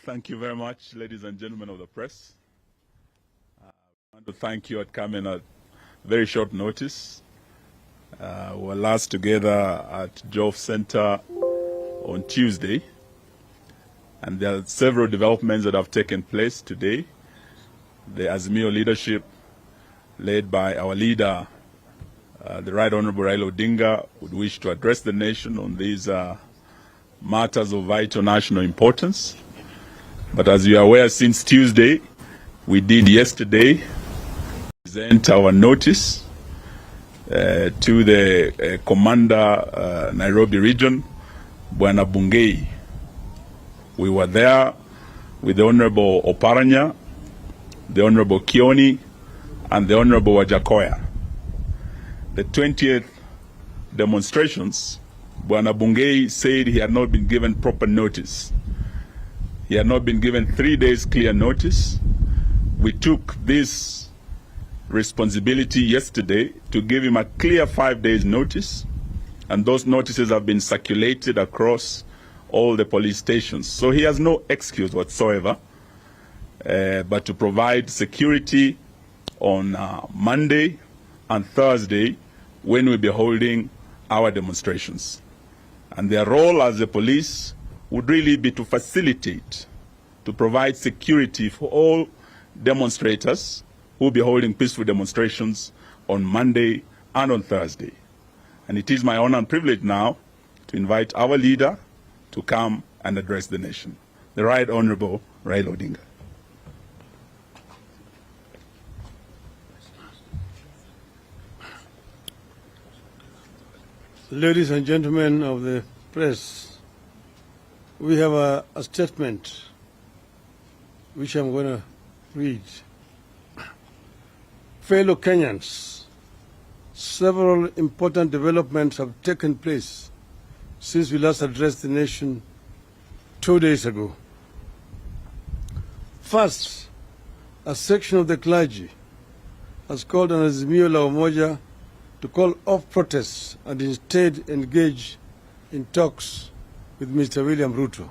Thank you very much, ladies and gentlemen of the press. I want to thank you for coming at very short notice. We were last together at Jove Center on Tuesday, and there are several developments that have taken place today. The Azimio leadership, led by our leader, the Right Honorable Raila Odinga, would wish to address the nation on these matters of vital national importance. But as you are aware, since Tuesday, we did yesterday present our notice to the Commander Nairobi region, Bwana Bungei. We were there with the Honorable Oparanya, the Honorable Kioni, and the Honorable Wajakoya. The 20th demonstrations, Bwana Bungei said he had not been given proper notice. He had not been given 3 days clear notice. We took this responsibility yesterday to give him a clear 5 days notice, and those notices have been circulated across all the police stations. So he has no excuse whatsoever but to provide security on Monday and Thursday when we'll be holding our demonstrations. And their role as the police would really be to facilitate, to provide security for all demonstrators who will be holding peaceful demonstrations on Monday and on Thursday. And it is my honor and privilege now to invite our leader to come and address the nation, the Right Honorable Raila Odinga. Ladies and gentlemen of the press, we have a statement which I'm going to read. Fellow Kenyans, several important developments have taken place since we last addressed the nation 2 days ago. First, a section of the clergy has called on Azimio la Umoja to call off protests and instead engage in talks with Mr. William Ruto.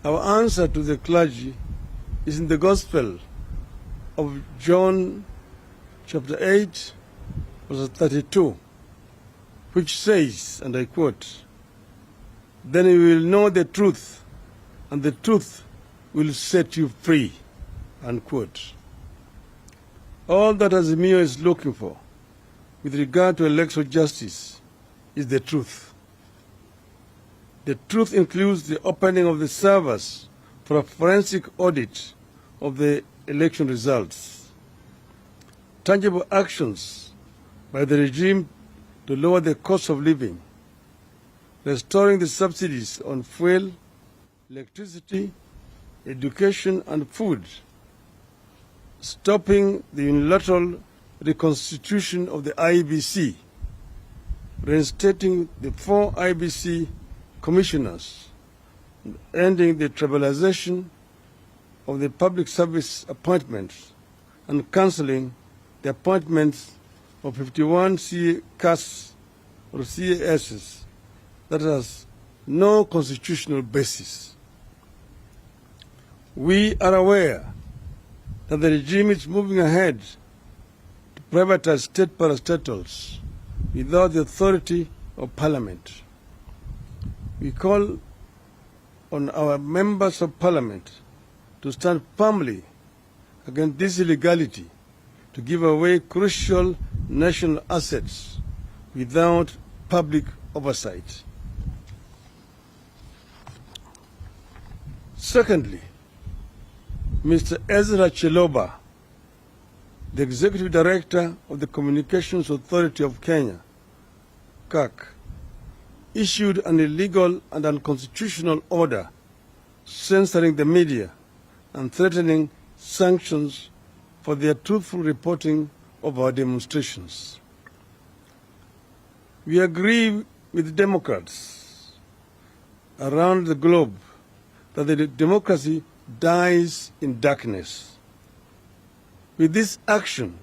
Our answer to the clergy is in the Gospel of John chapter 8, verse 32, which says, and I quote, "Then you will know the truth, and the truth will set you free," unquote. All that Azimio is looking for with regard to electoral justice is the truth. The truth includes the opening of the servers for a forensic audit of the election results, tangible actions by the regime to lower the cost of living, restoring the subsidies on fuel, electricity, education, and food, stopping the unilateral reconstitution of the IEBC, reinstating the 4 IEBC commissioners, ending the tribalization of the public service appointments, and cancelling the appointments of 51 CAS or CASs that has no constitutional basis. We are aware that the regime is moving ahead to privatize state parastatals without the authority of parliament. We call on our members of parliament to stand firmly against this illegality, to give away crucial national assets without public oversight. Secondly, Mr. Ezra Chiloba, the Executive Director of the Communications Authority of Kenya, CAC, issued an illegal and unconstitutional order censoring the media and threatening sanctions for their truthful reporting of our demonstrations. We agree with Democrats around the globe that the democracy dies in darkness. With this action,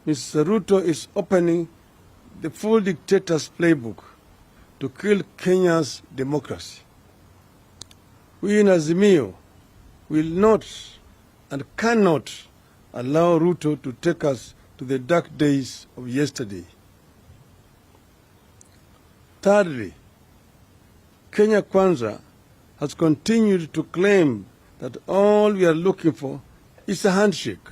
Mr. Ruto is opening the full dictator's playbook to kill Kenya's democracy. We in Azimio will not and cannot allow Ruto to take us to the dark days of yesterday. Thirdly, Kenya Kwanza has continued to claim that all we are looking for is a handshake.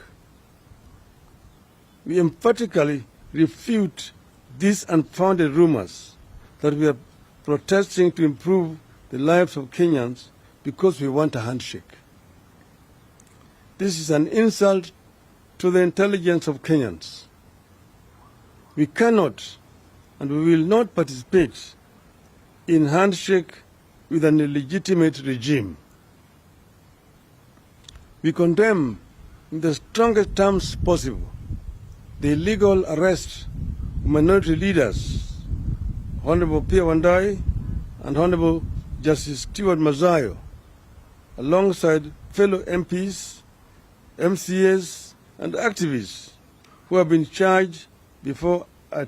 We emphatically refute these unfounded rumors that we are protesting to improve the lives of Kenyans because we want a handshake. This is an insult to the intelligence of Kenyans. We cannot and we will not participate in handshake with an illegitimate regime. We condemn in the strongest terms possible the illegal arrest of minority leaders, Honorable Pia Wandai and Honorable Justice Stewart Mazayo, alongside fellow MPs, MCAs, and activists who have been charged before a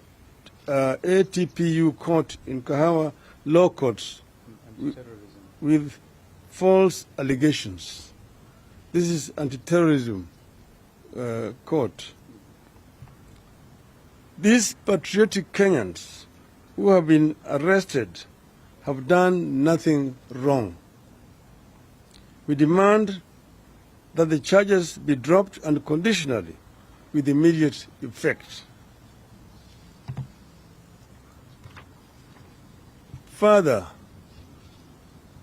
ATPU court in Kahawa law courts with false allegations. This is anti-terrorism court. These patriotic Kenyans who have been arrested have done nothing wrong. We demand that the charges be dropped unconditionally with immediate effect. Further,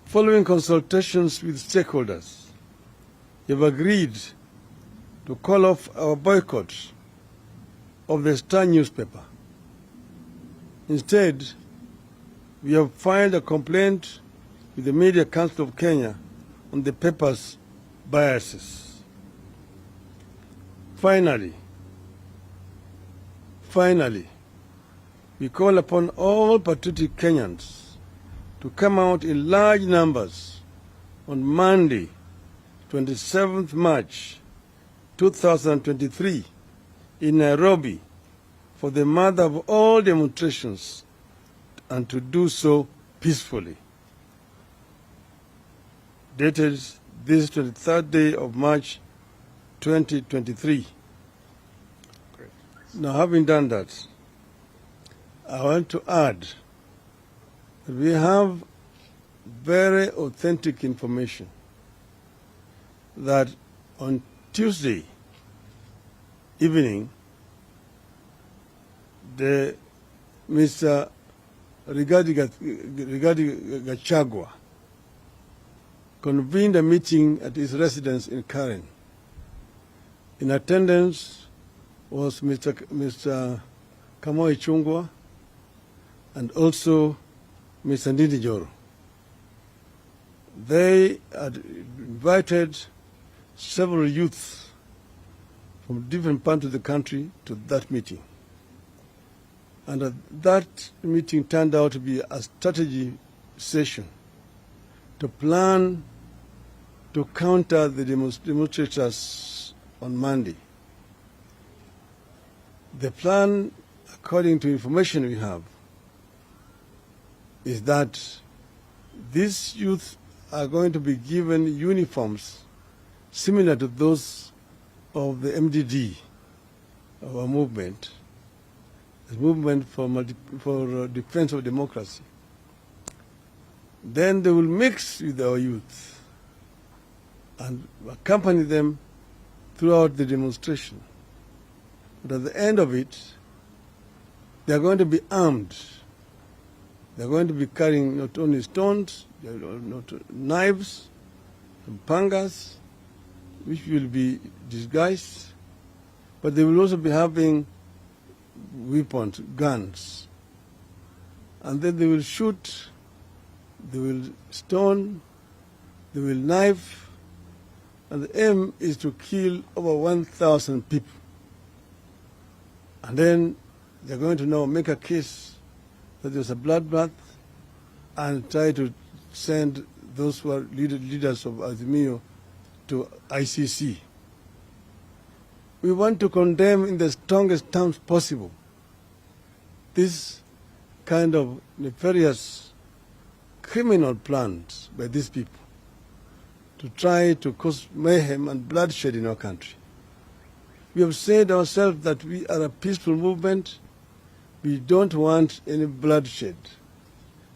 following consultations with stakeholders, we have agreed to call off our boycott of the Star newspaper. Instead, we have filed a complaint with the Media Council of Kenya on the paper's biases. Finally, we call upon all patriotic Kenyans to come out in large numbers on Monday, 27th March 2023 in Nairobi for the mother of all demonstrations, and to do so peacefully. Dated this 23rd day of March 2023. Great. Now, having done that, I want to add that we have very authentic information that on Tuesday evening, the Mr. Rigathi Gachagua convened a meeting at his residence in Karen. In attendance was Mr. Kamoi Chungwa and also Mr. Ndindi Joro. They had invited several youths from different parts of the country to that meeting. And that meeting turned out to be a strategy session to plan to counter the demonstrators on Monday. The plan, according to information we have, is that these youth are going to be given uniforms similar to those of the MDD, our movement, the movement for defense of democracy. Then they will mix with our youth and accompany them throughout the demonstration. But at the end of it, they are going to be armed. They are going to be carrying not only stones, not knives, and pangas, which will be disguised, but they will also be having weapons, guns. And then they will shoot, they will stone, they will knife, and the aim is to kill over 1,000 people. And then they're going to now make a case that there's a bloodbath and try to send those who are leaders of Azimio to ICC. We want to condemn in the strongest terms possible this kind of nefarious criminal plans by these people to try to cause mayhem and bloodshed in our country. We have said ourselves that we are a peaceful movement. We don't want any bloodshed.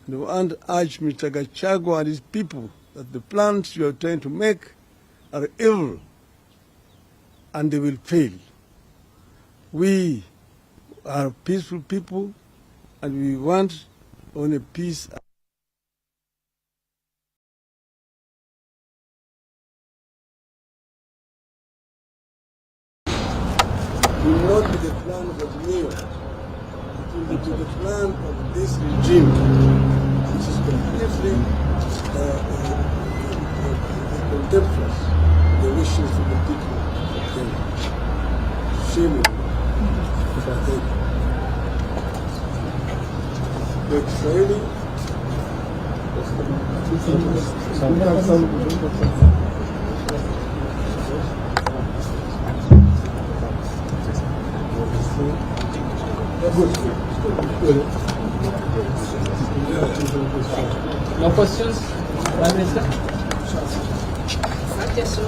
And we want to urge Mr. Gachagua and his people that the plans you are trying to make are evil and they will fail. We are peaceful people and we want only peace. It will not be the plan of Azimio. It will be the plan of this regime, which is completely contemptuous of the wishes of the people of Kenya. Shame on you. The Israeli No questions, Prime Minister? I just